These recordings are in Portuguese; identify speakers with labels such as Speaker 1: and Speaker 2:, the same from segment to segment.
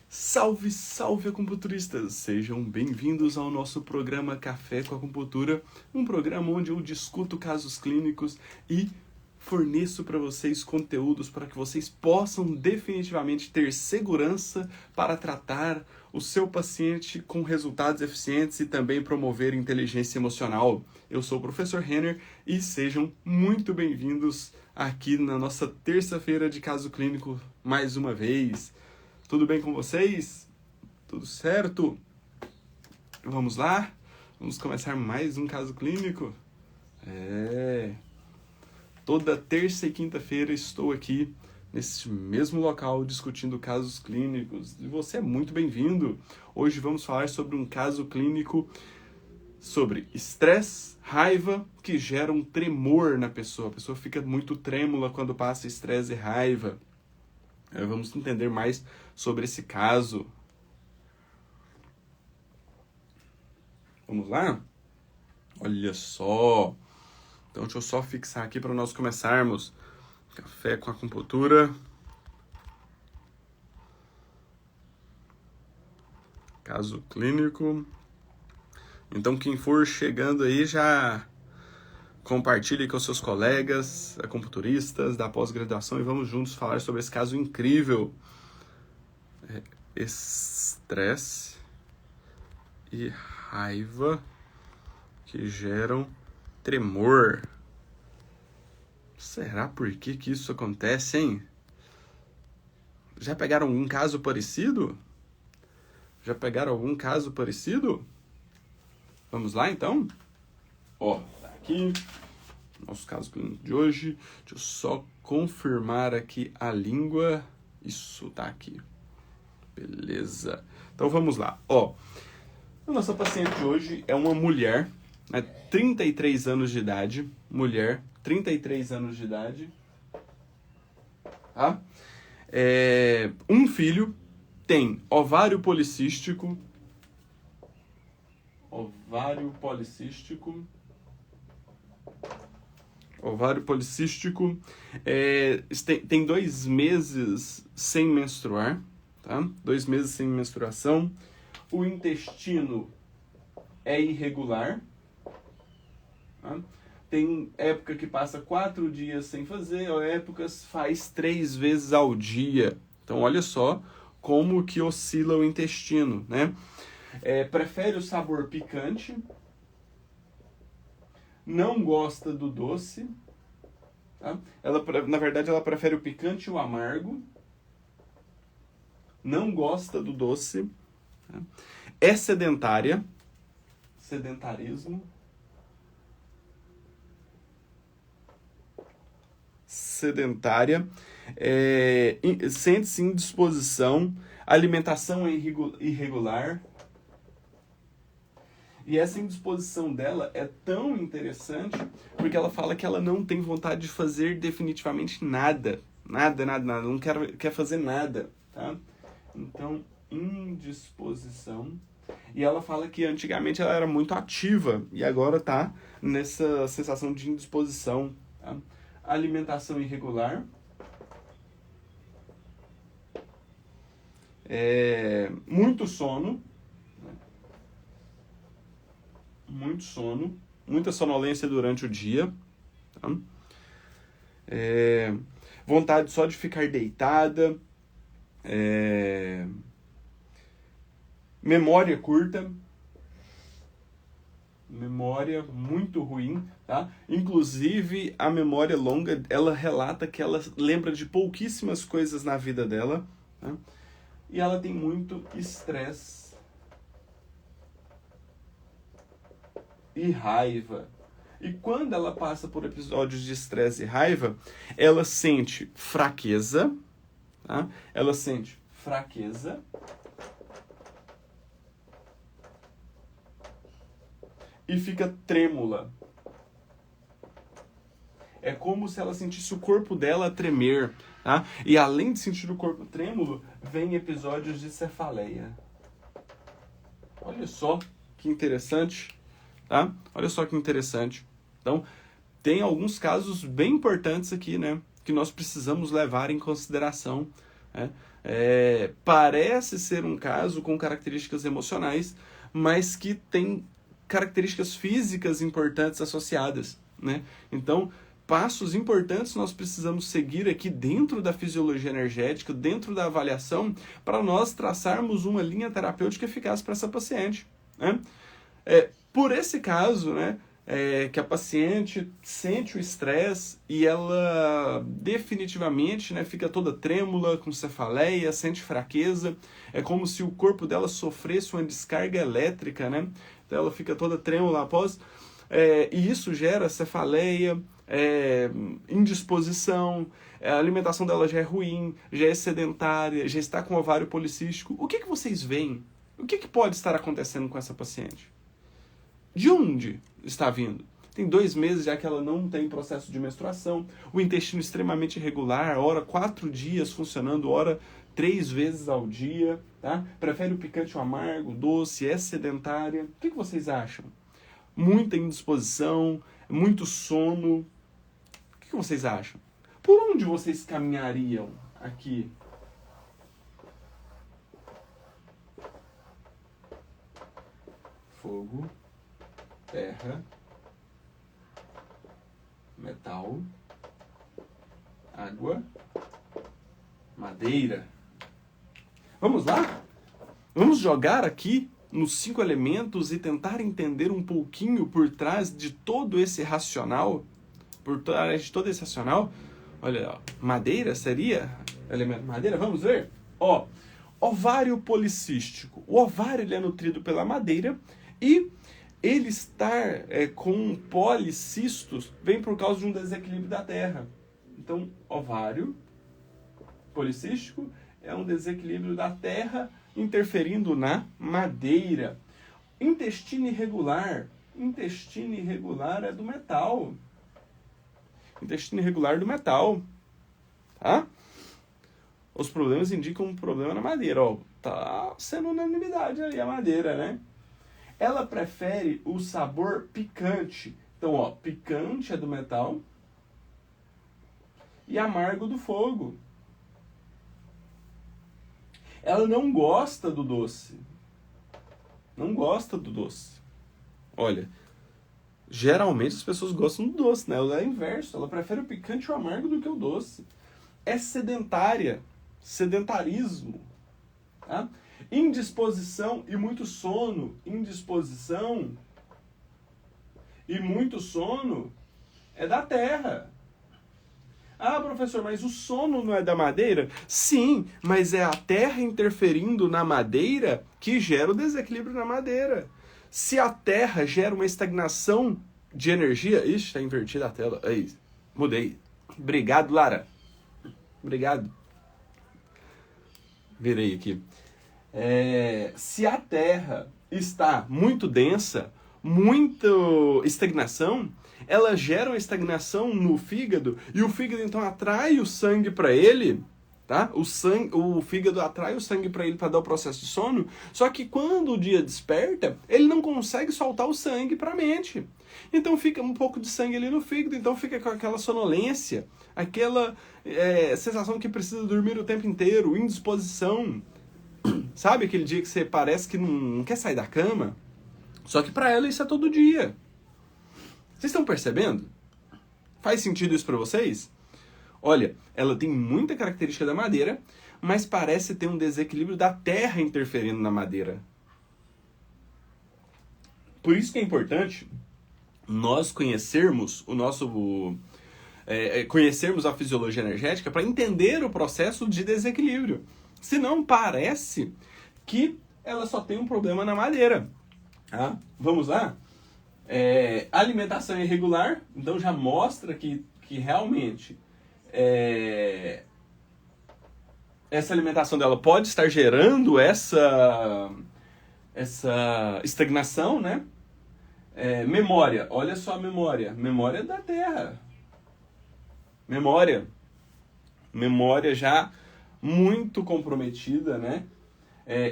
Speaker 1: Salve, salve, acupunturistas! Sejam bem-vindos ao nosso programa Café com Acupuntura, um programa onde eu discuto casos clínicos e forneço para vocês conteúdos para que vocês possam definitivamente ter segurança para tratar o seu paciente com resultados eficientes e também promover inteligência emocional. Eu sou o Professor Renner e sejam muito bem-vindos aqui na nossa terça-feira de caso clínico mais uma vez. Tudo bem com vocês? Tudo certo? Vamos lá? Vamos começar mais um caso clínico? Toda terça e quinta-feira estou aqui nesse mesmo local discutindo casos clínicos e você é muito bem-vindo. Hoje vamos falar sobre um caso clínico sobre estresse, raiva que gera um tremor na pessoa. A pessoa fica muito trêmula quando passa estresse e raiva. Vamos entender mais sobre esse caso. Vamos lá? Olha só. Então, deixa eu só fixar aqui para nós começarmos. Café com acupuntura. Caso clínico. Então, quem for chegando aí já compartilhe com seus colegas acupunturistas da pós-graduação e vamos juntos falar sobre esse caso incrível. Estresse e raiva que geram tremor. Será por que isso acontece, hein? Já pegaram algum caso parecido? Vamos lá, então? Tá aqui. Nosso caso clínico de hoje. Deixa eu só confirmar aqui a língua. Isso, tá aqui. Beleza. Então vamos lá. A nossa paciente de hoje é uma mulher, 33 anos de idade. Mulher, 33 anos de idade. Tá? Um filho, tem ovário policístico. Ovário policístico, tem 2 meses sem menstruar, tá? 2 meses sem menstruação. O intestino é irregular, tá? Tem época que passa 4 dias sem fazer, ou épocas faz 3 vezes ao dia. Então, olha só como que oscila o intestino, né? Prefere o sabor picante. Não gosta do doce, tá? Na verdade, ela prefere o picante e o amargo. Não gosta do doce. Tá? É sedentária. Sedentarismo. Sedentária. Sente-se indisposição. Alimentação é irregular. E essa indisposição dela é tão interessante porque ela fala que ela não tem vontade de fazer definitivamente nada. Nada. Não quer fazer nada, tá? Então, indisposição. E ela fala que antigamente ela era muito ativa e agora tá nessa sensação de indisposição, tá? Alimentação irregular. Muito sono. Muito sono, muita sonolência durante o dia, tá? Vontade só de ficar deitada, memória curta, memória muito ruim, tá? Inclusive, a memória longa, ela relata que ela lembra de pouquíssimas coisas na vida dela, tá? E ela tem muito estresse e raiva. E quando ela passa por episódios de estresse e raiva, ela sente fraqueza, tá? Ela sente fraqueza e fica trêmula. É como se ela sentisse o corpo dela tremer, tá? E além de sentir o corpo trêmulo, vem episódios de cefaleia. Olha só que interessante. Tá? Olha só que interessante. Então, tem alguns casos bem importantes aqui, né? Que nós precisamos levar em consideração, né? Parece ser um caso com características emocionais, mas que tem características físicas importantes associadas, né? Então, passos importantes nós precisamos seguir aqui dentro da fisiologia energética, dentro da avaliação, para nós traçarmos uma linha terapêutica eficaz para essa paciente, né? Por esse caso, né, que a paciente sente o estresse e ela definitivamente, né, fica toda trêmula, com cefaleia, sente fraqueza, é como se o corpo dela sofresse uma descarga elétrica, né? Então ela fica toda trêmula após, e isso gera cefaleia, indisposição, a alimentação dela já é ruim, já é sedentária, já está com ovário policístico. O que vocês veem? O que pode estar acontecendo com essa paciente? De onde está vindo? Tem 2 meses já que ela não tem processo de menstruação, o intestino extremamente irregular, ora 4 dias funcionando, ora 3 vezes ao dia, tá? Prefere o picante ou amargo, doce, é sedentária. O que vocês acham? Muita indisposição, muito sono. O que vocês acham? Por onde vocês caminhariam aqui? Fogo, terra, metal, água, madeira. Vamos lá? Vamos jogar aqui nos 5 elementos e tentar entender um pouquinho por trás de todo esse racional? Por trás de todo esse racional? Olha, ó, madeira seria elemento madeira? Vamos ver? Ó, ovário policístico. O ovário ele é nutrido pela madeira e ele estar com policistos vem por causa de um desequilíbrio da Terra. Então, ovário policístico é um desequilíbrio da Terra interferindo na madeira. Intestino irregular. Intestino irregular é do metal. Intestino irregular do metal. Tá? Os problemas indicam um problema na madeira. Ó, tá sendo unanimidade ali a madeira, né? Ela prefere o sabor picante. Então, ó, picante é do metal e amargo do fogo. Ela não gosta do doce. Não gosta do doce. Olha, geralmente as pessoas gostam do doce, né? Ela é inverso. Ela prefere o picante e o amargo do que o doce. É sedentária. Sedentarismo. Tá? Indisposição e muito sono. Indisposição e muito sono é da terra. Ah, professor, mas o sono não é da madeira? Sim, mas é a terra interferindo na madeira que gera o desequilíbrio na madeira. Se a terra gera uma estagnação de energia... Ixi, tá invertida a tela. Aí, mudei. Obrigado, Lara. Obrigado. Virei aqui. Se a terra está muito densa, muita estagnação, ela gera uma estagnação no fígado e o fígado então atrai o sangue para ele, tá? O fígado atrai o sangue para ele para dar o processo de sono, só que quando o dia desperta, ele não consegue soltar o sangue para a mente. Então fica um pouco de sangue ali no fígado, então fica com aquela sonolência, aquela sensação que precisa dormir o tempo inteiro, indisposição. Sabe aquele dia que você parece que não quer sair da cama? Só que para ela isso é todo dia. Vocês estão percebendo? Faz sentido isso para vocês? Olha, ela tem muita característica da madeira, mas parece ter um desequilíbrio da terra interferindo na madeira. Por isso que é importante nós conhecermos conhecermos a fisiologia energética para entender o processo de desequilíbrio. Senão parece que ela só tem um problema na madeira. Tá? Vamos lá? Alimentação irregular, então já mostra que realmente essa alimentação dela pode estar gerando essa estagnação, né? Memória, olha só a memória. Memória da terra. Memória já muito comprometida, né?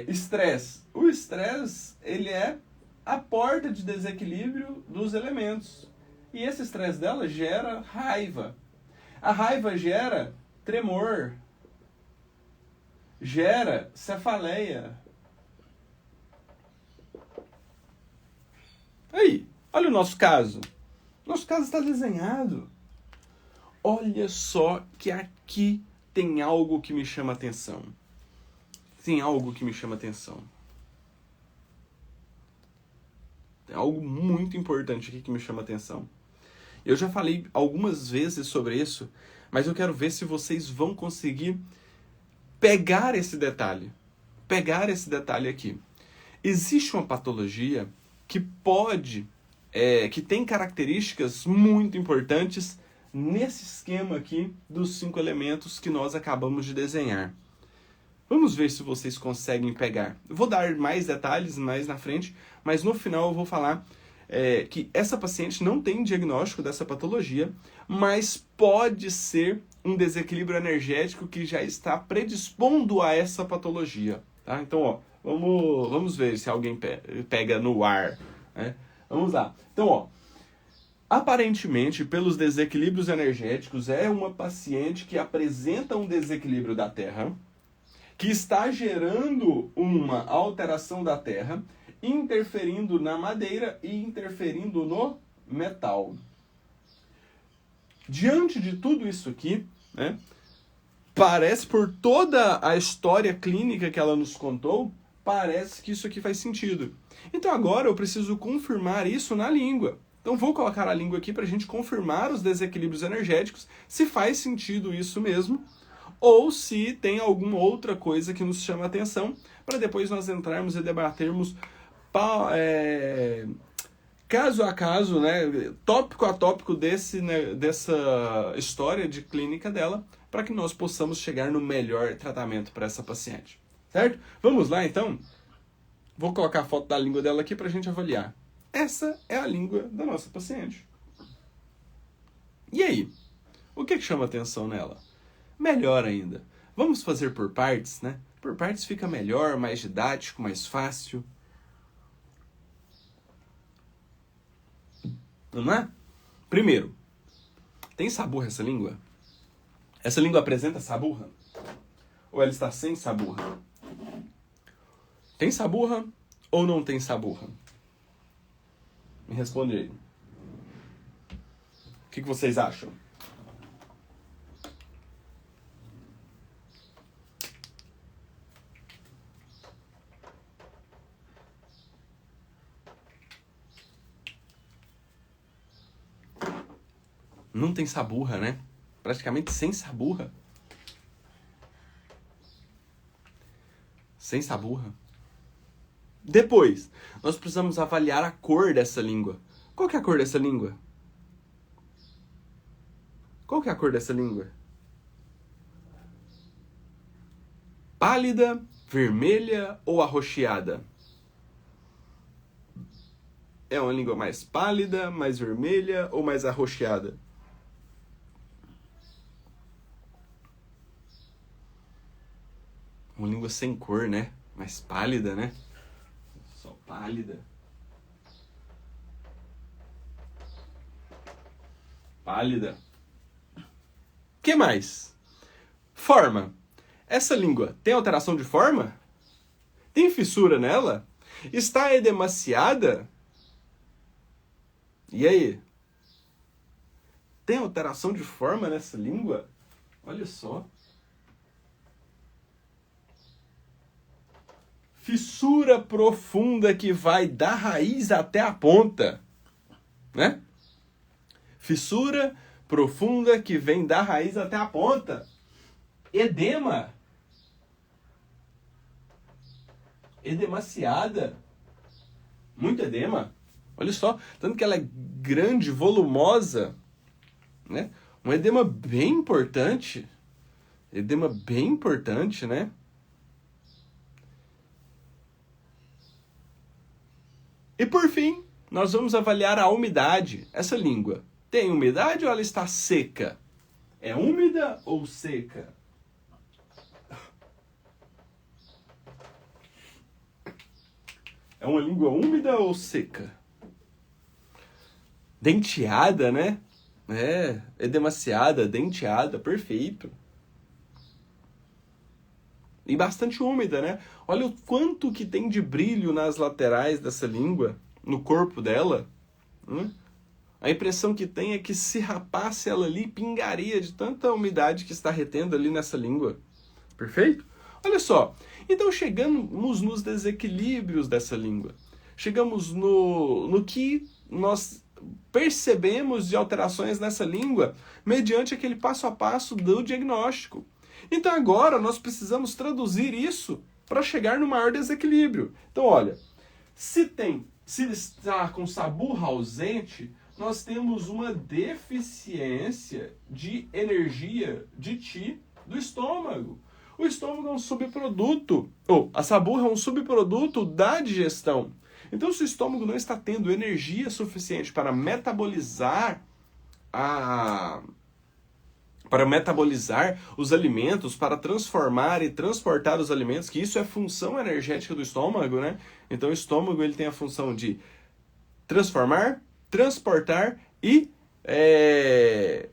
Speaker 1: Estresse. O estresse, ele é a porta de desequilíbrio dos elementos. E esse estresse dela gera raiva. A raiva gera tremor. gera cefaleia. Aí, olha o nosso caso. Nosso caso está desenhado. Olha só que aqui tem algo que me chama atenção. Tem algo que me chama atenção. Tem algo muito importante aqui que me chama atenção. Eu já falei algumas vezes sobre isso, mas eu quero ver se vocês vão conseguir pegar esse detalhe. Pegar esse detalhe aqui. Existe uma patologia que que tem características muito importantes nesse esquema aqui dos 5 elementos que nós acabamos de desenhar. Vamos ver se vocês conseguem pegar. Eu vou dar mais detalhes mais na frente, mas no final eu vou falar que essa paciente não tem diagnóstico dessa patologia, mas pode ser um desequilíbrio energético que já está predispondo a essa patologia. Tá? Então, ó, vamos ver se alguém pega no ar. Né? Vamos lá. Então, ó, aparentemente, pelos desequilíbrios energéticos, é uma paciente que apresenta um desequilíbrio da Terra, que está gerando uma alteração da Terra, interferindo na madeira e interferindo no metal. Diante de tudo isso aqui, né, parece, por toda a história clínica que ela nos contou, parece que isso aqui faz sentido. Então agora eu preciso confirmar isso na língua. Então vou colocar a língua aqui para a gente confirmar os desequilíbrios energéticos, se faz sentido isso mesmo, ou se tem alguma outra coisa que nos chama a atenção, para depois nós entrarmos e debatermos caso a caso, né, tópico a tópico dessa história de clínica dela, para que nós possamos chegar no melhor tratamento para essa paciente. Certo? Vamos lá, então? Vou colocar a foto da língua dela aqui para a gente avaliar. Essa é a língua da nossa paciente. E aí? O que chama atenção nela? Melhor ainda. Vamos fazer por partes, né? Por partes fica melhor, mais didático, mais fácil. Não é? Primeiro, tem saburra essa língua? Essa língua apresenta saburra? Ou ela está sem saburra? Tem saburra ou não tem saburra? Me responde aí. O que vocês acham? Não tem saburra, né? Praticamente sem saburra. Sem saburra. Depois, nós precisamos avaliar a cor dessa língua. Qual que é a cor dessa língua? Qual que é a cor dessa língua? Pálida, vermelha ou arroxeada? É uma língua mais pálida, mais vermelha ou mais arroxeada? Uma língua sem cor, né? Mais pálida, né? Só pálida. Pálida. O que mais? Forma. Essa língua tem alteração de forma? Tem fissura nela? Está edemaciada? E aí? Tem alteração de forma nessa língua? Olha só. Fissura profunda que vai da raiz até a ponta, né? Fissura profunda que vem da raiz até a ponta. Edema. Edemaciada. Muito edema. Olha só, tanto que ela é grande, volumosa, né? Um edema bem importante. Edema bem importante, né? E por fim, nós vamos avaliar a umidade. Essa língua tem umidade ou ela está seca? É úmida ou seca? É uma língua úmida ou seca? Denteada, né? Edemaciada, denteada, perfeito. E bastante úmida, né? Olha o quanto que tem de brilho nas laterais dessa língua, no corpo dela. A impressão que tem é que se rapasse ela ali, pingaria de tanta umidade que está retendo ali nessa língua. Perfeito? Olha só. Então chegamos nos desequilíbrios dessa língua. Chegamos no que nós percebemos de alterações nessa língua mediante aquele passo a passo do diagnóstico. Então agora nós precisamos traduzir isso para chegar no maior desequilíbrio. Então olha, se está com saburra ausente, nós temos uma deficiência de energia de Qi do estômago. O estômago é um subproduto, ou a saburra é um subproduto da digestão. Então, se o estômago não está tendo energia suficiente para metabolizar os alimentos, para transformar e transportar os alimentos, que isso é função energética do estômago, né? Então, o estômago ele tem a função de transformar, transportar e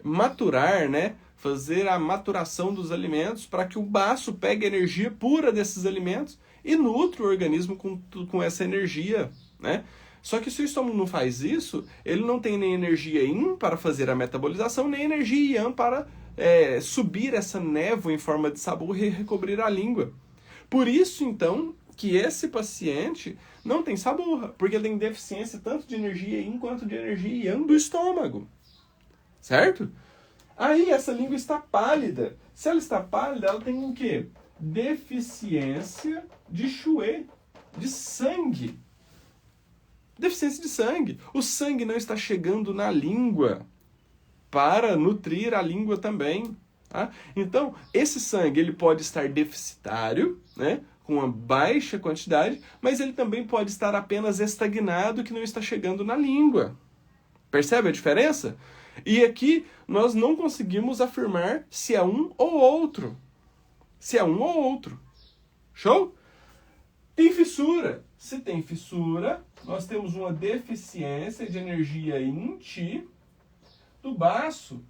Speaker 1: maturar, né? Fazer a maturação dos alimentos para que o baço pegue a energia pura desses alimentos e nutre o organismo com essa energia, né? Só que se o estômago não faz isso, ele não tem nem energia yin para fazer a metabolização, nem energia yang para subir essa névoa em forma de saburra e recobrir a língua. Por isso, então, que esse paciente não tem saburra, porque ele tem deficiência tanto de energia yin quanto de energia yang do estômago. Certo? Aí essa língua está pálida. Se ela está pálida, ela tem o quê? Deficiência de Xue, de sangue. Deficiência de sangue. O sangue não está chegando na língua para nutrir a língua também. Tá? Então, esse sangue ele pode estar deficitário, né? Com uma baixa quantidade, mas ele também pode estar apenas estagnado, que não está chegando na língua. Percebe a diferença? E aqui nós não conseguimos afirmar se é um ou outro. Se é um ou outro. Show? Tem fissura. Se tem fissura, nós temos uma deficiência de energia yin Qi do baço.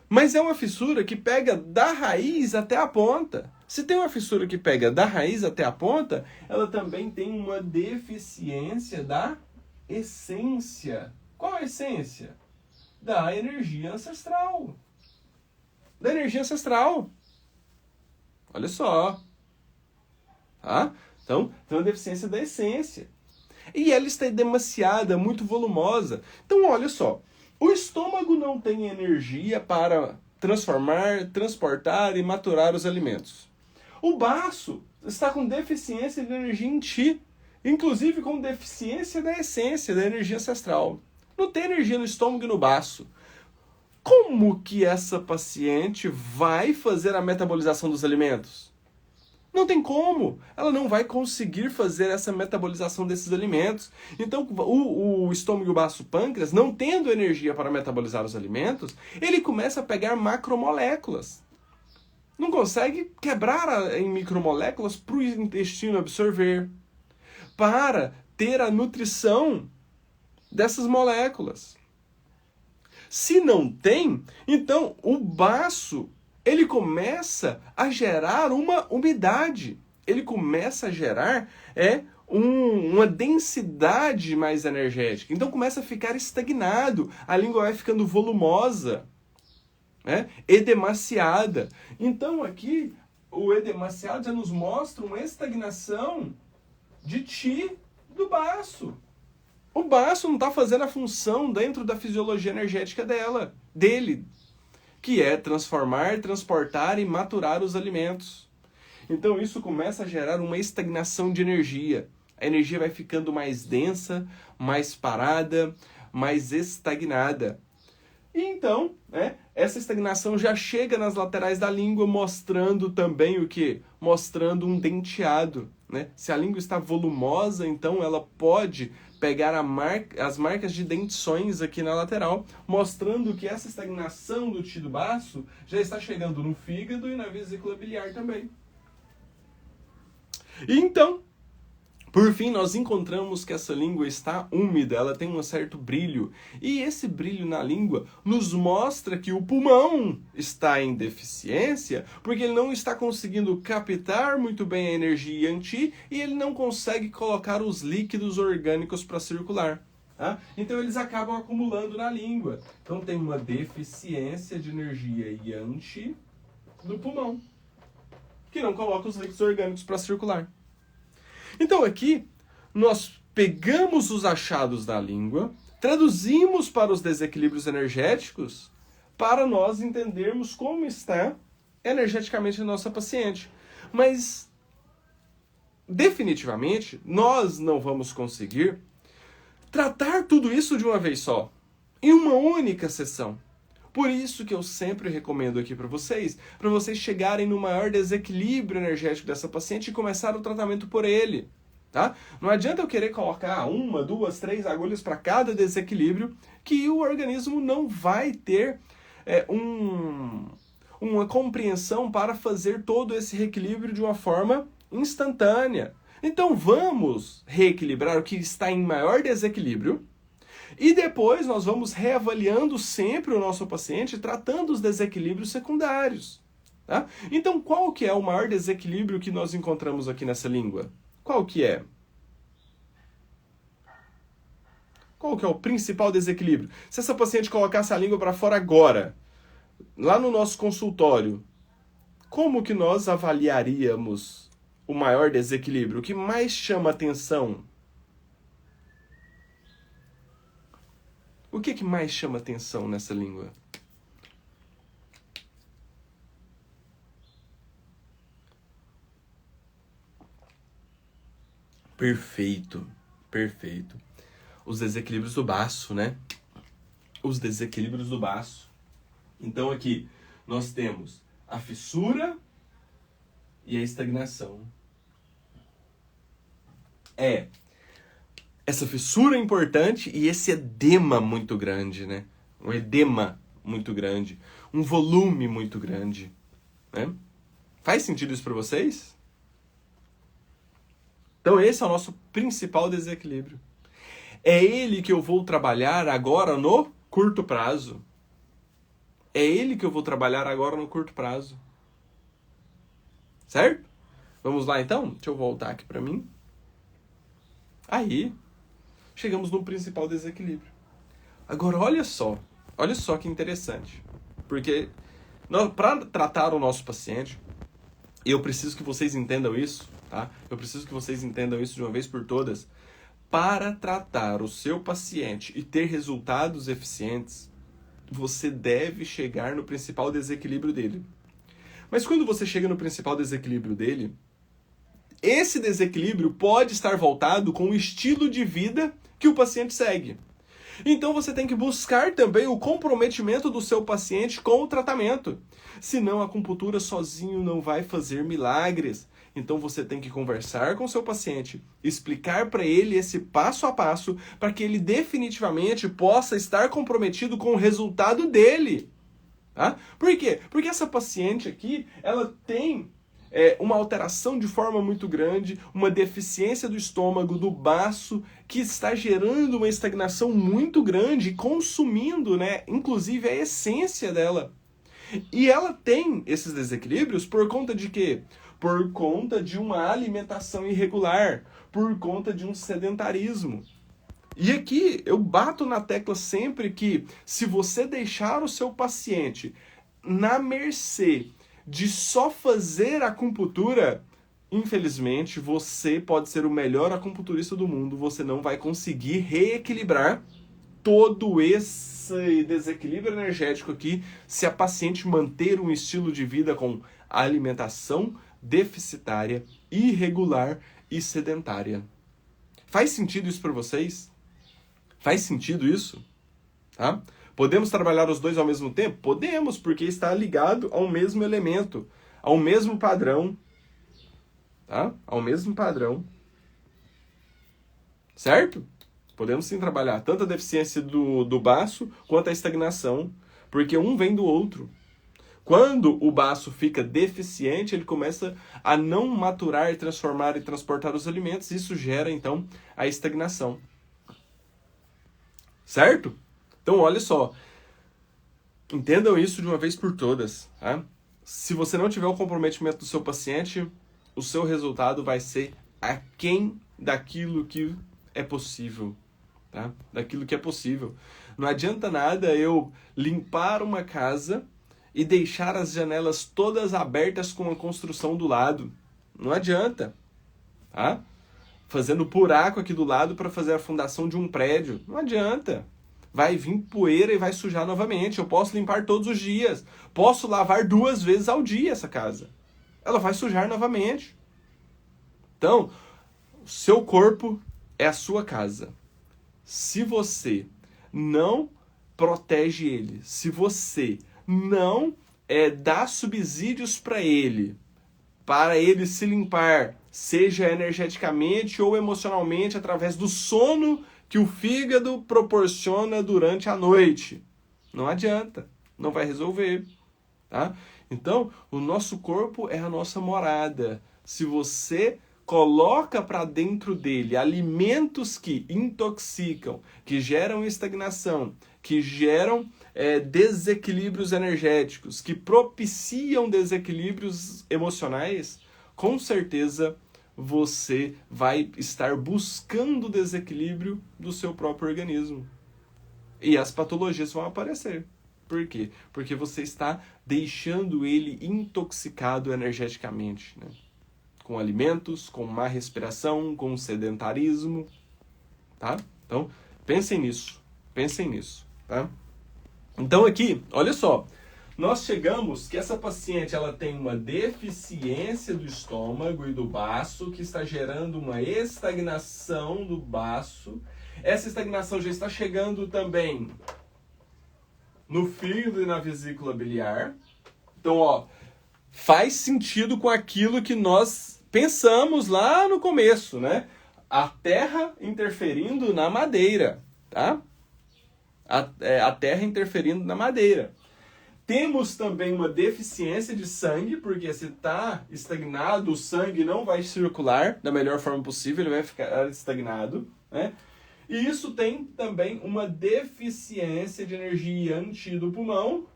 Speaker 1: Mas é uma fissura que pega da raiz até a ponta. Se tem uma fissura que pega da raiz até a ponta, ela também tem uma deficiência da essência. Qual a essência? Da energia ancestral. Da energia ancestral. Olha só. Tá? Então, tem uma deficiência da essência. E ela está demasiada, muito volumosa. Então, olha só. O estômago não tem energia para transformar, transportar e maturar os alimentos. O baço está com deficiência de energia em Qi, inclusive com deficiência da essência, da energia ancestral. Não tem energia no estômago e no baço. Como que essa paciente vai fazer a metabolização dos alimentos? Não tem como. Ela não vai conseguir fazer essa metabolização desses alimentos. Então, o estômago e o baço pâncreas, não tendo energia para metabolizar os alimentos, ele começa a pegar macromoléculas. Não consegue quebrar em micromoléculas para o intestino absorver, para ter a nutrição dessas moléculas. Se não tem, então o baço ele começa a gerar uma umidade. Ele começa a gerar uma densidade mais energética. Então começa a ficar estagnado. A língua vai ficando volumosa, edemaciada. Então aqui o edemaciado já nos mostra uma estagnação de Qi do baço. O baço não está fazendo a função dentro da fisiologia energética dele, que é transformar, transportar e maturar os alimentos. Então isso começa a gerar uma estagnação de energia. A energia vai ficando mais densa, mais parada, mais estagnada. E então, essa estagnação já chega nas laterais da língua, mostrando também o quê? Mostrando um denteado. Se a língua está volumosa, então ela pode pegar as marcas de dentições aqui na lateral, mostrando que essa estagnação do Qi do baço já está chegando no fígado e na vesícula biliar também. E então, Por fim, nós encontramos que essa língua está úmida, ela tem um certo brilho. E esse brilho na língua nos mostra que o pulmão está em deficiência, porque ele não está conseguindo captar muito bem a energia em ti e ele não consegue colocar os líquidos orgânicos para circular. Tá? Então eles acabam acumulando na língua. Então tem uma deficiência de energia yanti do pulmão, que não coloca os líquidos orgânicos para circular. Então aqui, nós pegamos os achados da língua, traduzimos para os desequilíbrios energéticos, para nós entendermos como está energeticamente a nossa paciente. Mas, definitivamente, nós não vamos conseguir tratar tudo isso de uma vez só, em uma única sessão. Por isso que eu sempre recomendo aqui para vocês chegarem no maior desequilíbrio energético dessa paciente e começar o tratamento por ele. Tá? Não adianta eu querer colocar 1, 2, 3 agulhas para cada desequilíbrio, que o organismo não vai ter uma compreensão para fazer todo esse reequilíbrio de uma forma instantânea. Então vamos reequilibrar o que está em maior desequilíbrio, e depois nós vamos reavaliando sempre o nosso paciente, tratando os desequilíbrios secundários. Tá? Então, qual que é o maior desequilíbrio que nós encontramos aqui nessa língua? Qual que é? Qual que é o principal desequilíbrio? Se essa paciente colocasse a língua para fora agora, lá no nosso consultório, como que nós avaliaríamos o maior desequilíbrio? O que mais chama atenção? O que mais chama atenção nessa língua? Perfeito, perfeito. Os desequilíbrios do baço, né? Os desequilíbrios do baço. Então aqui nós temos a fissura e a estagnação. Essa fissura é importante e esse edema muito grande, né? Um edema muito grande, um volume muito grande, né? Faz sentido isso para vocês? Então esse é o nosso principal desequilíbrio. É ele que eu vou trabalhar agora no curto prazo. É ele que eu vou trabalhar agora no curto prazo. Certo? Vamos lá então? Deixa eu voltar aqui para mim. Aí, chegamos no principal desequilíbrio. Agora olha só que interessante. Porque para tratar o nosso paciente, eu preciso que vocês entendam isso, tá? Eu preciso que vocês entendam isso de uma vez por todas. Para tratar o seu paciente e ter resultados eficientes, você deve chegar no principal desequilíbrio dele. Mas quando você chega no principal desequilíbrio dele, esse desequilíbrio pode estar voltado com o estilo de vida que o paciente segue. Então você tem que buscar também o comprometimento do seu paciente com o tratamento. Senão a acupuntura sozinho não vai fazer milagres. Então você tem que conversar com o seu paciente, explicar para ele esse passo a passo para que ele definitivamente possa estar comprometido com o resultado dele. Tá? Por quê? Porque essa paciente aqui, ela tem uma alteração de forma muito grande, uma deficiência do estômago, do baço, que está gerando uma estagnação muito grande, consumindo, né, inclusive a essência dela. E ela tem esses desequilíbrios por conta de quê? Por conta de uma alimentação irregular, por conta de um sedentarismo. E aqui eu bato na tecla sempre que se você deixar o seu paciente na mercê de só fazer acupuntura, infelizmente você pode ser o melhor acupunturista do mundo, você não vai conseguir reequilibrar todo esse desequilíbrio energético aqui se a paciente manter um estilo de vida com alimentação deficitária, irregular e sedentária. Faz sentido isso para vocês? Faz sentido isso? Tá? Podemos trabalhar os dois ao mesmo tempo? Podemos, porque está ligado ao mesmo elemento, ao mesmo padrão. Tá? Ao mesmo padrão. Certo? Podemos sim trabalhar tanto a deficiência do baço quanto a estagnação, porque um vem do outro. Quando o baço fica deficiente, ele começa a não maturar, transformar e transportar os alimentos. Isso gera, então, a estagnação. Certo? Então, olha só. Entendam isso de uma vez por todas. Tá? Se você não tiver o comprometimento do seu paciente, o seu resultado vai ser aquém daquilo que é possível. Tá? Daquilo que é possível. Não adianta nada eu limpar uma casa e deixar as janelas todas abertas com a construção do lado. Não adianta. Tá? Fazendo buraco aqui do lado para fazer a fundação de um prédio. Não adianta. Vai vir poeira e vai sujar novamente. Eu posso limpar todos os dias. Posso lavar 2 vezes ao dia essa casa. Ela vai sujar novamente. Então, o seu corpo é a sua casa. Se você não protege ele, se você não dá subsídios para ele se limpar, seja energeticamente ou emocionalmente, através do sono que o fígado proporciona durante a noite. Não adianta, não vai resolver. Tá? Então, o nosso corpo é a nossa morada. Se você coloca para dentro dele alimentos que intoxicam, que geram estagnação, que geram desequilíbrios energéticos, que propiciam desequilíbrios emocionais, com certeza você vai estar buscando desequilíbrio do seu próprio organismo. E as patologias vão aparecer. Por quê? Porque você está deixando ele intoxicado energeticamente, né? Com alimentos, com má respiração, com sedentarismo, tá? Então, pensem nisso, tá? Então aqui, olha só, nós chegamos que essa paciente ela tem uma deficiência do estômago e do baço que está gerando uma estagnação do baço. Essa estagnação já está chegando também no fígado e na vesícula biliar. Então, ó, faz sentido com aquilo que nós pensamos lá no começo, né? A terra interferindo na madeira, tá? A terra interferindo na madeira. Temos também uma deficiência de sangue, porque se está estagnado, o sangue não vai circular da melhor forma possível, ele vai ficar estagnado, né? E isso tem também uma deficiência de energia do pulmão,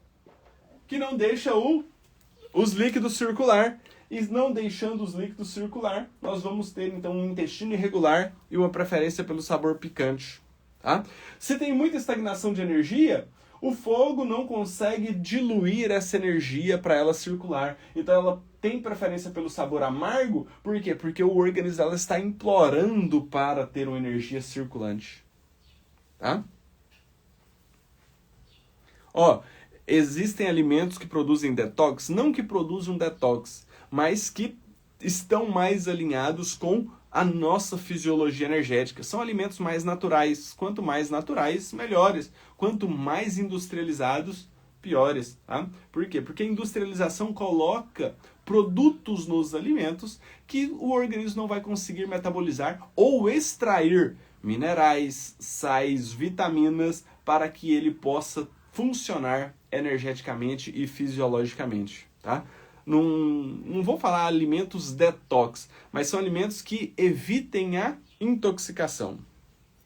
Speaker 1: que não deixa os líquidos circular. E não deixando os líquidos circular, nós vamos ter então um intestino irregular e uma preferência pelo sabor picante. Tá? Se tem muita estagnação de energia, o fogo não consegue diluir essa energia para ela circular. Então ela tem preferência pelo sabor amargo. Por quê? Porque o organismo dela está implorando para ter uma energia circulante. Tá? Ó, existem alimentos que produzem detox, não que produzam um detox, mas que estão mais alinhados com a nossa fisiologia energética. São alimentos mais naturais. Quanto mais naturais, melhores. Quanto mais industrializados, piores. Tá? Por quê? Porque a industrialização coloca produtos nos alimentos que o organismo não vai conseguir metabolizar ou extrair minerais, sais, vitaminas para que ele possa funcionar energeticamente e fisiologicamente. Tá? Não vou falar alimentos detox, mas são alimentos que evitem a intoxicação.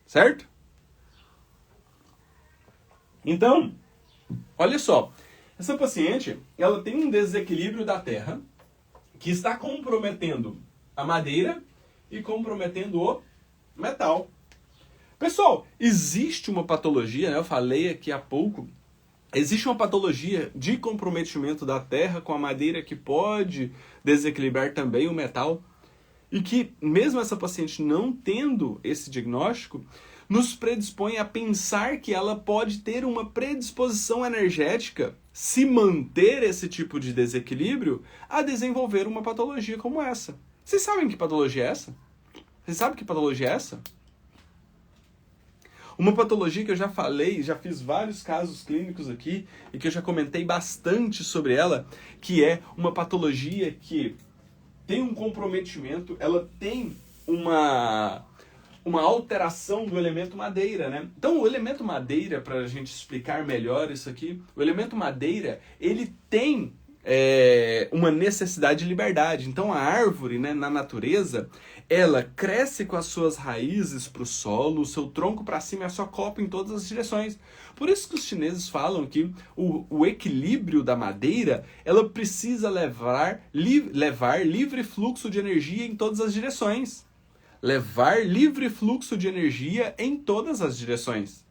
Speaker 1: Certo? Então, olha só. Essa paciente, ela tem um desequilíbrio da terra que está comprometendo a madeira e comprometendo o metal. Pessoal, existe uma patologia, né? Eu falei aqui há pouco. Existe uma patologia de comprometimento da terra com a madeira que pode desequilibrar também o metal e que, mesmo essa paciente não tendo esse diagnóstico, nos predispõe a pensar que ela pode ter uma predisposição energética, se manter esse tipo de desequilíbrio, a desenvolver uma patologia como essa. Vocês sabem que patologia é essa? Vocês sabem que patologia é essa? Uma patologia que eu já falei, já fiz vários casos clínicos aqui e que eu já comentei bastante sobre ela, que é uma patologia que tem um comprometimento, ela tem uma alteração do elemento madeira, né? Então, o elemento madeira, para a gente explicar melhor isso aqui, o elemento madeira, ele tem uma necessidade de liberdade. Então, a árvore, né, na natureza, ela cresce com as suas raízes para o solo, o seu tronco para cima e a sua copa em todas as direções. Por isso que os chineses falam que o equilíbrio da madeira, ela precisa levar livre fluxo de energia em todas as direções. Levar livre fluxo de energia em todas as direções.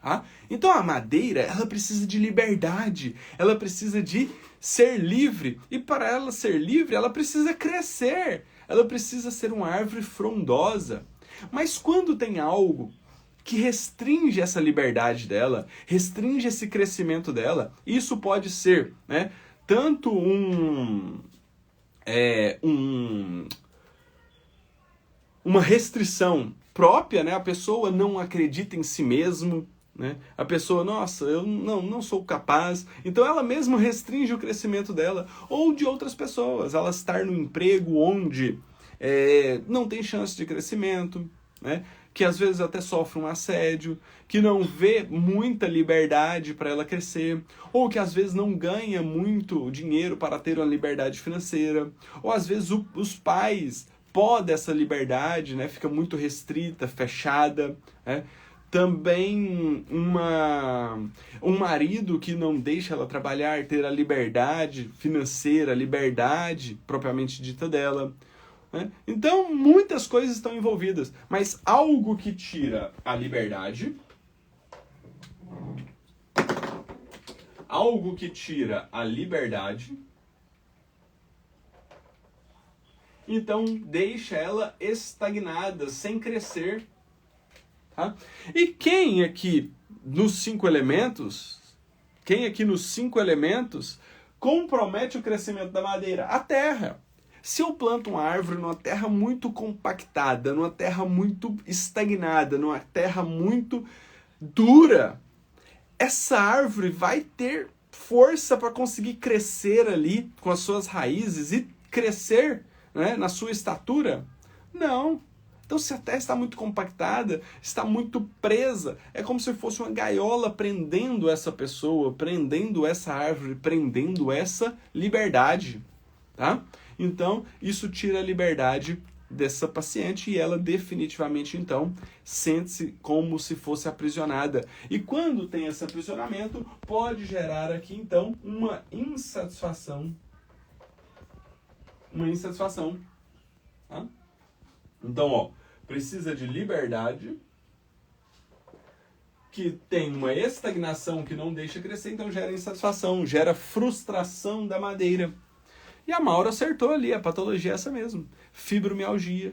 Speaker 1: Tá? Então a madeira, ela precisa de liberdade, ela precisa de ser livre, e para ela ser livre, ela precisa crescer, ela precisa ser uma árvore frondosa. Mas quando tem algo que restringe essa liberdade dela, restringe esse crescimento dela, isso pode ser, né, tanto uma restrição própria, né? A pessoa não acredita em si mesmo, né? A pessoa, nossa, eu não sou capaz. Então ela mesma restringe o crescimento dela. Ou de outras pessoas, ela estar no emprego onde não tem chance de crescimento, né? Que às vezes até sofre um assédio, que não vê muita liberdade para ela crescer, ou que às vezes não ganha muito dinheiro para ter uma liberdade financeira, ou às vezes os pais podem essa liberdade, né? Fica muito restrita, fechada, né? Também um marido que não deixa ela trabalhar, ter a liberdade financeira, a liberdade propriamente dita dela. Né? Então, muitas coisas estão envolvidas, mas algo que tira a liberdade, então deixa ela estagnada, sem crescer. Tá? E quem aqui nos 5 elementos compromete o crescimento da madeira? A terra. Se eu planto uma árvore numa terra muito compactada, numa terra muito estagnada, numa terra muito dura, essa árvore vai ter força para conseguir crescer ali com as suas raízes e crescer, né, na sua estatura? Não. Então, se a terra está muito compactada, está muito presa, é como se fosse uma gaiola prendendo essa pessoa, prendendo essa árvore, prendendo essa liberdade, tá? Então, isso tira a liberdade dessa paciente e ela definitivamente, então, sente-se como se fosse aprisionada. E quando tem esse aprisionamento, pode gerar aqui, então, uma insatisfação. Tá? Então, ó, precisa de liberdade, que tem uma estagnação que não deixa crescer, então gera insatisfação, gera frustração da madeira. E a Maura acertou ali, a patologia é essa mesmo, fibromialgia.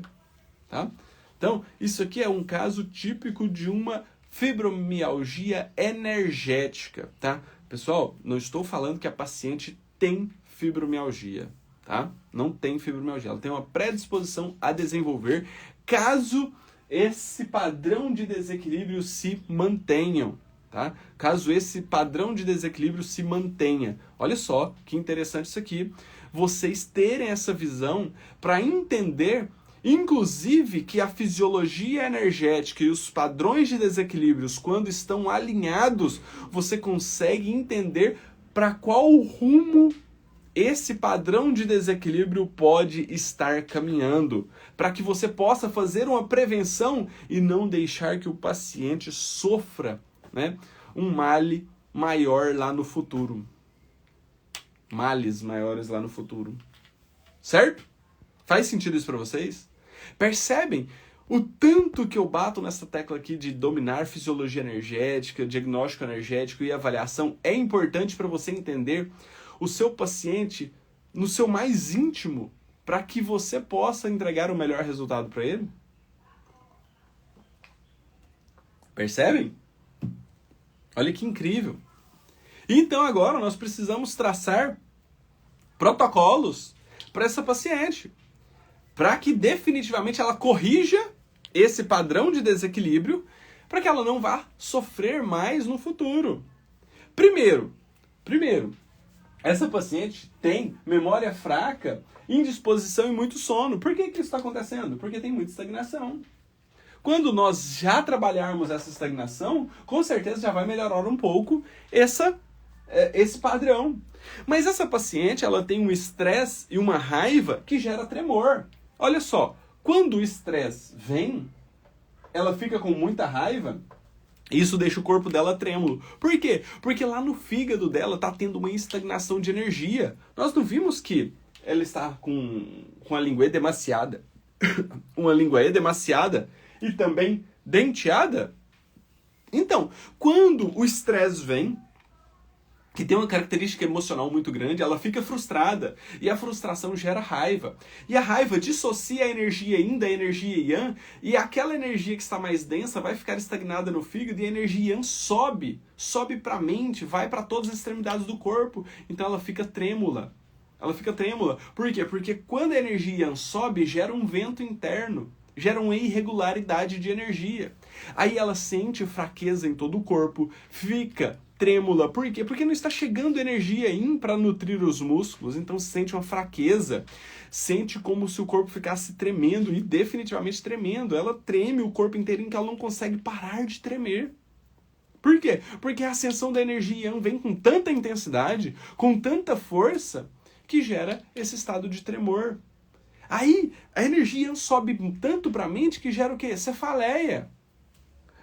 Speaker 1: Tá? Então, isso aqui é um caso típico de uma fibromialgia energética. Tá? Pessoal, não estou falando que a paciente tem fibromialgia. Tá? Não tem fibromialgia, ela tem uma predisposição a desenvolver caso esse padrão de desequilíbrio se mantenha. Tá? Caso esse padrão de desequilíbrio se mantenha. Olha só que interessante isso aqui. Vocês terem essa visão para entender, inclusive, que a fisiologia energética e os padrões de desequilíbrios, quando estão alinhados, você consegue entender para qual rumo esse padrão de desequilíbrio pode estar caminhando, para que você possa fazer uma prevenção e não deixar que o paciente sofra, né, um male maior lá no futuro. Males maiores lá no futuro. Certo? Faz sentido isso para vocês? Percebem o tanto que eu bato nessa tecla aqui de dominar fisiologia energética, diagnóstico energético e avaliação é importante para você entender o seu paciente no seu mais íntimo, para que você possa entregar o melhor resultado para ele? Percebem? Olha que incrível. Então agora nós precisamos traçar protocolos para essa paciente, para que definitivamente ela corrija esse padrão de desequilíbrio, para que ela não vá sofrer mais no futuro. Primeiro, essa paciente tem memória fraca, indisposição e muito sono. Por que isso está acontecendo? Porque tem muita estagnação. Quando nós já trabalharmos essa estagnação, com certeza já vai melhorar um pouco esse padrão. Mas essa paciente, ela tem um estresse e uma raiva que gera tremor. Olha só, quando o estresse vem, ela fica com muita raiva, isso deixa o corpo dela trêmulo. Por quê? Porque lá no fígado dela está tendo uma estagnação de energia. Nós não vimos que ela está com a lingueta demasiada, uma lingueta demasiada e também denteada? Então, quando o estresse vem, que tem uma característica emocional muito grande, ela fica frustrada. E a frustração gera raiva. E a raiva dissocia a energia yin da energia yang. E aquela energia que está mais densa vai ficar estagnada no fígado e a energia yang sobe para a mente, vai para todas as extremidades do corpo. Então ela fica trêmula. Por quê? Porque quando a energia yang sobe, gera um vento interno. Gera uma irregularidade de energia. Aí ela sente fraqueza em todo o corpo, fica trêmula. Por quê? Porque não está chegando energia yin para nutrir os músculos, então sente uma fraqueza, sente como se o corpo ficasse tremendo e definitivamente tremendo. Ela treme o corpo inteirinho que ela não consegue parar de tremer. Por quê? Porque a ascensão da energia yang vem com tanta intensidade, com tanta força, que gera esse estado de tremor. Aí a energia sobe tanto para a mente que gera o quê? Cefaleia.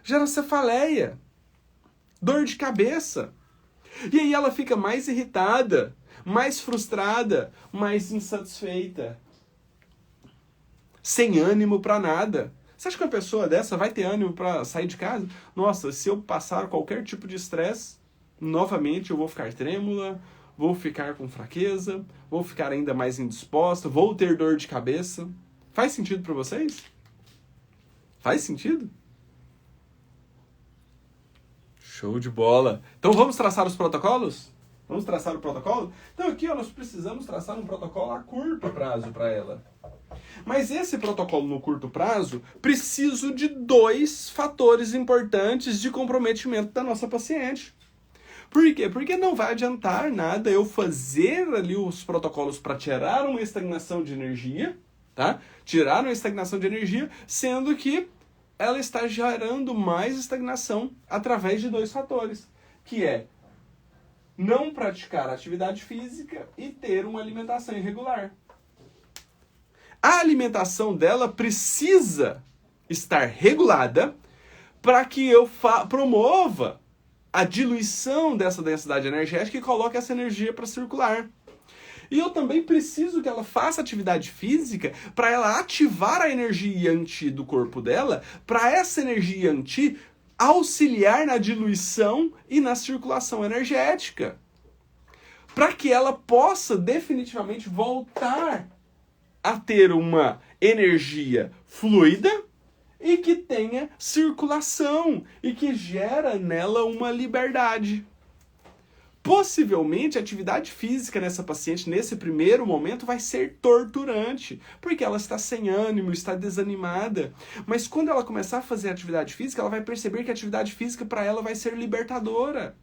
Speaker 1: Gera cefaleia. Dor de cabeça. E aí ela fica mais irritada, mais frustrada, mais insatisfeita. Sem ânimo para nada. Você acha que uma pessoa dessa vai ter ânimo para sair de casa? Nossa, se eu passar qualquer tipo de estresse, novamente eu vou ficar trêmula, vou ficar com fraqueza, vou ficar ainda mais indisposta, vou ter dor de cabeça. Faz sentido para vocês? Faz sentido? Show de bola. Então vamos traçar os protocolos? Vamos traçar o protocolo? Então aqui nós precisamos traçar um protocolo a curto prazo para ela. Mas esse protocolo no curto prazo, preciso de 2 fatores importantes de comprometimento da nossa paciente. Por quê? Porque não vai adiantar nada eu fazer ali os protocolos para tirar uma estagnação de energia, tá? Tirar uma estagnação de energia, sendo que ela está gerando mais estagnação através de 2 fatores, que é não praticar atividade física e ter uma alimentação irregular. A alimentação dela precisa estar regulada para que eu promova a diluição dessa densidade energética e coloque essa energia para circular. E eu também preciso que ela faça atividade física para ela ativar a energia yang do corpo dela, para essa energia yang auxiliar na diluição e na circulação energética. Para que ela possa definitivamente voltar a ter uma energia fluida e que tenha circulação e que gera nela uma liberdade. Possivelmente, a atividade física nessa paciente, nesse primeiro momento, vai ser torturante, porque ela está sem ânimo, está desanimada. Mas quando ela começar a fazer atividade física, ela vai perceber que a atividade física para ela vai ser libertadora.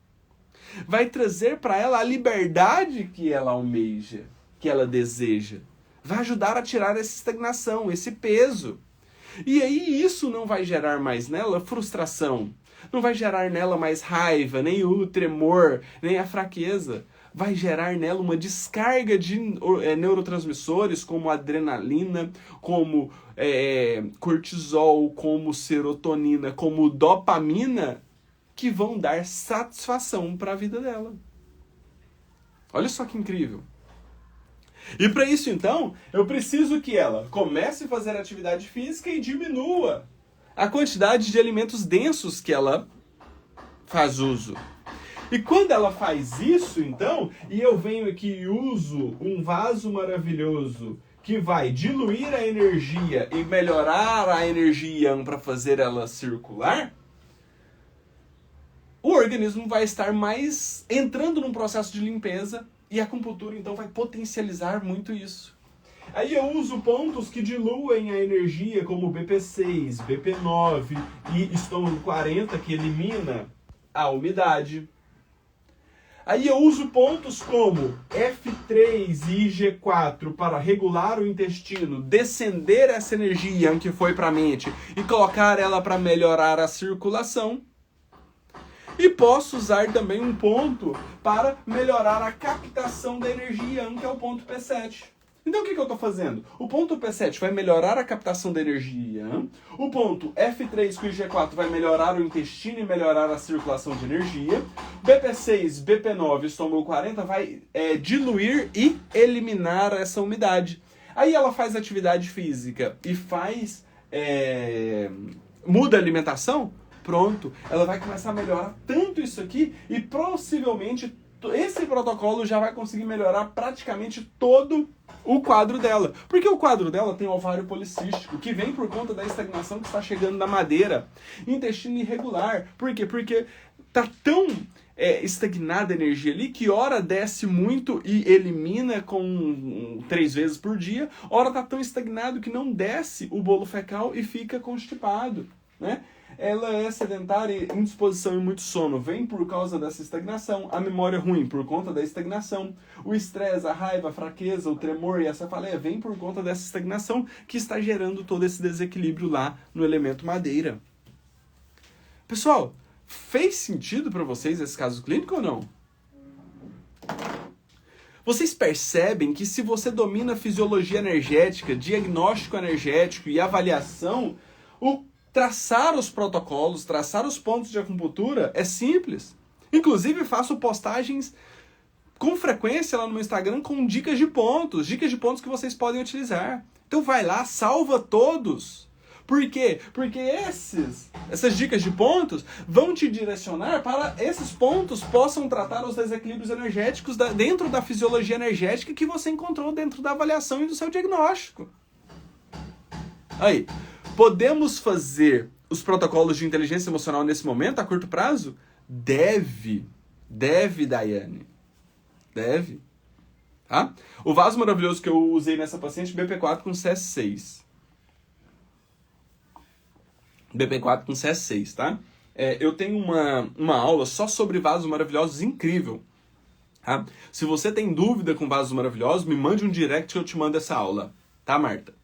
Speaker 1: Vai trazer para ela a liberdade que ela almeja, que ela deseja. Vai ajudar a tirar essa estagnação, esse peso. E aí isso não vai gerar mais nela frustração. Não vai gerar nela mais raiva, nem o tremor, nem a fraqueza. Vai gerar nela uma descarga de neurotransmissores como adrenalina, como cortisol, como serotonina, como dopamina, que vão dar satisfação para a vida dela. Olha só que incrível. E para isso, então, eu preciso que ela comece a fazer atividade física e diminua a quantidade de alimentos densos que ela faz uso. E quando ela faz isso, então, e eu venho aqui e uso um vaso maravilhoso que vai diluir a energia e melhorar a energia yang para fazer ela circular, o organismo vai estar mais entrando num processo de limpeza e a acupuntura, então, vai potencializar muito isso. Aí eu uso pontos que diluem a energia, como BP6, BP9 e estômago 40, que elimina a umidade. Aí eu uso pontos como F3 e IG4 para regular o intestino, descender essa energia que foi para a mente e colocar ela para melhorar a circulação. E posso usar também um ponto para melhorar a captação da energia, que é o ponto P7. Então o que eu estou fazendo? O ponto P7 vai melhorar a captação da energia. O ponto F3 com IG4 vai melhorar o intestino e melhorar a circulação de energia. BP6, BP9, estômago 40 vai diluir e eliminar essa umidade. Aí ela faz atividade física e muda a alimentação. Pronto, ela vai começar a melhorar tanto isso aqui e possivelmente esse protocolo já vai conseguir melhorar praticamente todo o quadro dela. Porque o quadro dela tem ovário policístico, que vem por conta da estagnação que está chegando na madeira. Intestino irregular. Por quê? Porque tá tão estagnada a energia ali que hora desce muito e elimina com 3 vezes por dia. Hora tá tão estagnado que não desce o bolo fecal e fica constipado, né? Ela é sedentária, indisposição e muito sono. Vem por causa dessa estagnação. A memória ruim por conta da estagnação. O estresse, a raiva, a fraqueza, o tremor e a cefaleia vem por conta dessa estagnação que está gerando todo esse desequilíbrio lá no elemento madeira. Pessoal, fez sentido para vocês esse caso clínico ou não? Vocês percebem que se você domina fisiologia energética, diagnóstico energético e avaliação, traçar os protocolos, traçar os pontos de acupuntura é simples. Inclusive, faço postagens com frequência lá no meu Instagram com dicas de pontos que vocês podem utilizar. Então vai lá, salva todos. Por quê? Porque essas dicas de pontos vão te direcionar para esses pontos possam tratar os desequilíbrios energéticos dentro da fisiologia energética que você encontrou dentro da avaliação e do seu diagnóstico. Aí, podemos fazer os protocolos de inteligência emocional nesse momento, a curto prazo? Deve, Daiane. Deve. Tá? O vaso maravilhoso que eu usei nessa paciente, BP4 com CS6. BP4 com CS6, tá? Eu tenho uma aula só sobre vasos maravilhosos incrível. Tá? Se você tem dúvida com vasos maravilhosos, me mande um direct que eu te mando essa aula. Tá, Marta?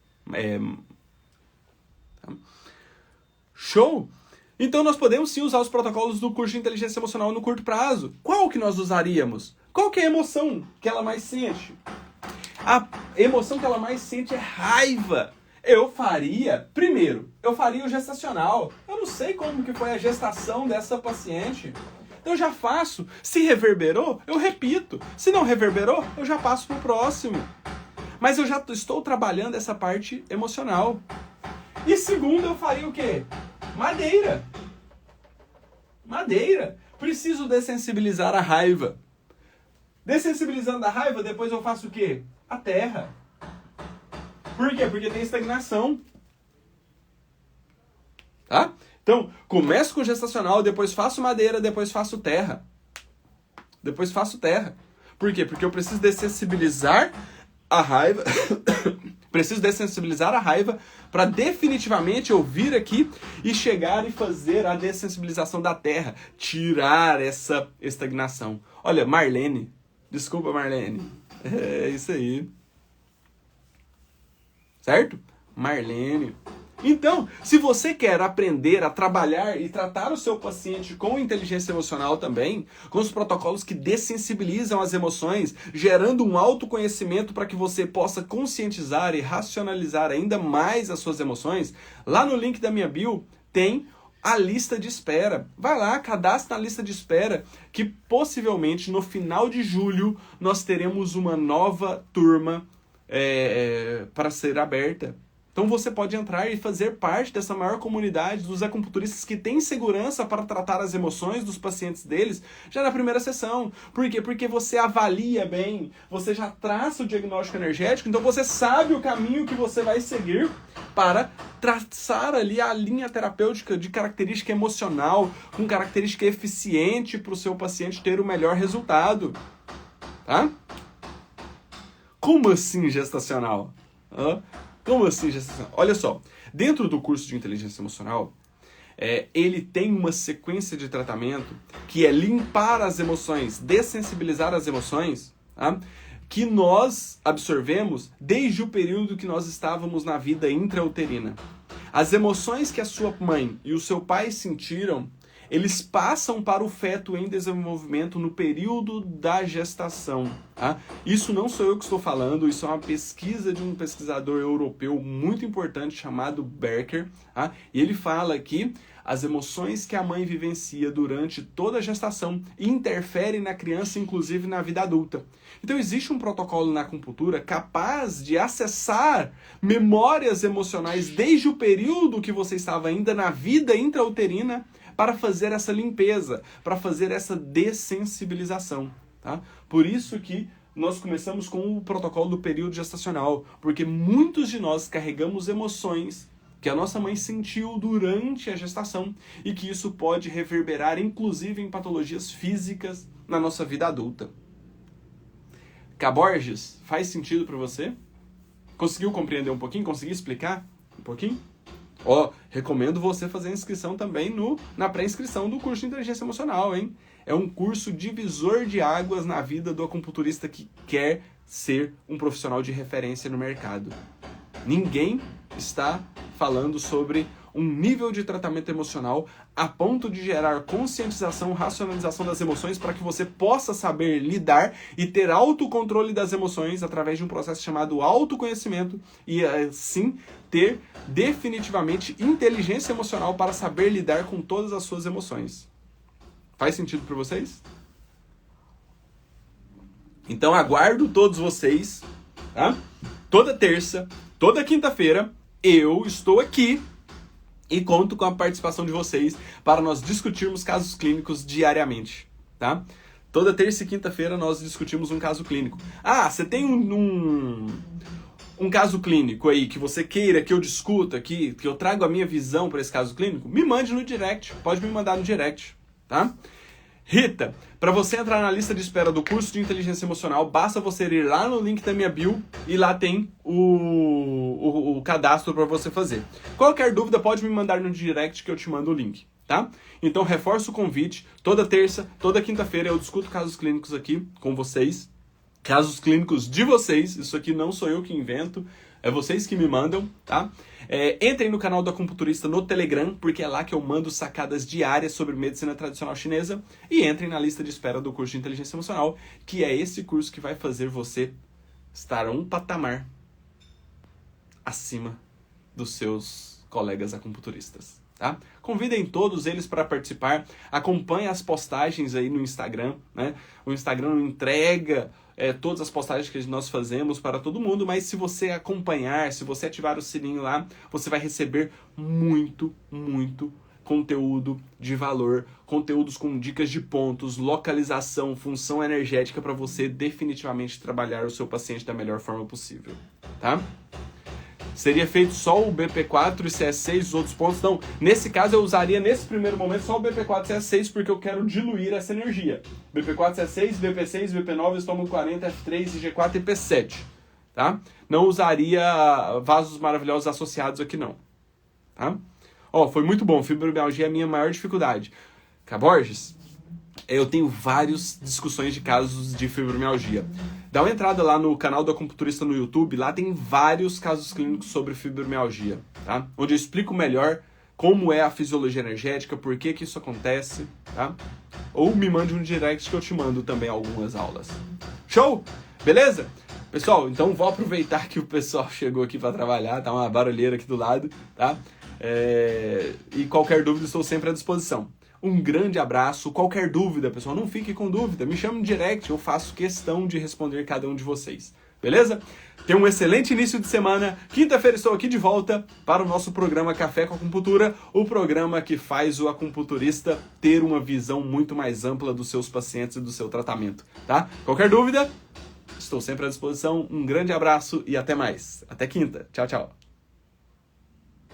Speaker 1: Show? Então nós podemos sim usar os protocolos do curso de inteligência emocional no curto prazo. Qual que nós usaríamos? Qual que é a emoção que ela mais sente? A emoção que ela mais sente é raiva. Eu faria o gestacional. Eu não sei como que foi a gestação dessa paciente. Então eu já faço. Se reverberou, eu repito. Se não reverberou, eu já passo pro próximo. Mas eu já estou trabalhando essa parte emocional. E segundo, eu faria o quê? Madeira. Preciso dessensibilizar a raiva. Dessensibilizando a raiva, depois eu faço o quê? A terra. Por quê? Porque tem estagnação. Tá? Então, começo com gestacional, depois faço madeira, depois faço terra. Por quê? Porque eu preciso dessensibilizar a raiva. Preciso dessensibilizar a raiva para definitivamente eu vir aqui e chegar e fazer a dessensibilização da terra. Tirar essa estagnação. Olha, Marlene. Desculpa, Marlene. É isso aí. Certo? Marlene. Então, se você quer aprender a trabalhar e tratar o seu paciente com inteligência emocional também, com os protocolos que dessensibilizam as emoções, gerando um autoconhecimento para que você possa conscientizar e racionalizar ainda mais as suas emoções, lá no link da minha bio tem a lista de espera. Vai lá, cadastra na lista de espera, que possivelmente no final de julho nós teremos uma nova turma para ser aberta. Então você pode entrar e fazer parte dessa maior comunidade dos acupunturistas que têm segurança para tratar as emoções dos pacientes deles já na primeira sessão. Por quê? Porque você avalia bem, você já traça o diagnóstico energético, então você sabe o caminho que você vai seguir para traçar ali a linha terapêutica de característica emocional, com característica eficiente para o seu paciente ter o melhor resultado. Tá? Como assim gestacional? Como assim gestacional? Olha só, dentro do curso de inteligência emocional, ele tem uma sequência de tratamento que é limpar as emoções, dessensibilizar as emoções, tá? Que nós absorvemos desde o período que nós estávamos na vida intrauterina. As emoções que a sua mãe e o seu pai sentiram, eles passam para o feto em desenvolvimento no período da gestação. Tá? Isso não sou eu que estou falando, isso é uma pesquisa de um pesquisador europeu muito importante chamado Becker. Tá? E ele fala que as emoções que a mãe vivencia durante toda a gestação interferem na criança, inclusive na vida adulta. Então existe um protocolo na acupuntura capaz de acessar memórias emocionais desde o período que você estava ainda na vida intrauterina para fazer essa limpeza, para fazer essa dessensibilização. Tá? Por isso que nós começamos com o protocolo do período gestacional, porque muitos de nós carregamos emoções que a nossa mãe sentiu durante a gestação e que isso pode reverberar, inclusive, em patologias físicas na nossa vida adulta. Caborges, faz sentido para você? Conseguiu compreender um pouquinho? Conseguiu explicar um pouquinho? Recomendo você fazer a inscrição também na pré-inscrição do curso de Inteligência Emocional, hein? É um curso divisor de águas na vida do acupunturista que quer ser um profissional de referência no mercado. Ninguém está falando sobre um nível de tratamento emocional a ponto de gerar conscientização, racionalização das emoções para que você possa saber lidar e ter autocontrole das emoções através de um processo chamado autoconhecimento e, assim, ter definitivamente inteligência emocional para saber lidar com todas as suas emoções. Faz sentido para vocês? Então aguardo todos vocês, tá? Toda terça, toda quinta-feira, eu estou aqui e conto com a participação de vocês para nós discutirmos casos clínicos diariamente, tá? Toda terça e quinta-feira nós discutimos um caso clínico. Você tem um caso clínico aí que você queira que eu discuta aqui, que eu trago a minha visão para esse caso clínico? Me mande no direct, pode me mandar no direct, tá? Rita, para você entrar na lista de espera do curso de Inteligência Emocional, basta você ir lá no link da minha bio e lá tem o cadastro para você fazer. Qualquer dúvida pode me mandar no direct que eu te mando o link, tá? Então reforço o convite, toda terça, toda quinta-feira eu discuto casos clínicos aqui com vocês, casos clínicos de vocês, isso aqui não sou eu que invento, é vocês que me mandam, tá? Entrem no canal do Acupunturista no Telegram, porque é lá que eu mando sacadas diárias sobre medicina tradicional chinesa. E entrem na lista de espera do curso de Inteligência Emocional, que é esse curso que vai fazer você estar um patamar acima dos seus colegas acupunturistas, tá? Convidem todos eles para participar, acompanhem as postagens aí no Instagram, né? O Instagram entrega todas as postagens que nós fazemos para todo mundo, mas se você acompanhar, se você ativar o sininho lá, você vai receber muito, muito conteúdo de valor, conteúdos com dicas de pontos, localização, função energética para você definitivamente trabalhar o seu paciente da melhor forma possível, tá? Seria feito só o BP4 e CS6, os outros pontos? Não. Nesse caso, eu usaria, nesse primeiro momento, só o BP4 e CS6, porque eu quero diluir essa energia. BP4, CS6, BP6, BP9, estômago 40, F3, IG4 e P7. Tá? Não usaria vasos maravilhosos associados aqui, não. Tá? Foi muito bom. Fibromialgia é a minha maior dificuldade. Caborges, eu tenho várias discussões de casos de fibromialgia. Dá uma entrada lá no canal do Acupunturista no YouTube, lá tem vários casos clínicos sobre fibromialgia, tá? Onde eu explico melhor como é a fisiologia energética, por que isso acontece, tá? Ou me mande um direct que eu te mando também algumas aulas. Show? Beleza? Pessoal, então vou aproveitar que o pessoal chegou aqui para trabalhar, tá uma barulheira aqui do lado, tá? E qualquer dúvida estou sempre à disposição. Um grande abraço. Qualquer dúvida, pessoal, não fique com dúvida. Me chame no direct, eu faço questão de responder cada um de vocês. Beleza? Tenha um excelente início de semana. Quinta-feira estou aqui de volta para o nosso programa Café com Acupuntura, o programa que faz o acupunturista ter uma visão muito mais ampla dos seus pacientes e do seu tratamento, tá? Qualquer dúvida, estou sempre à disposição. Um grande abraço e até mais. Até quinta. Tchau, tchau.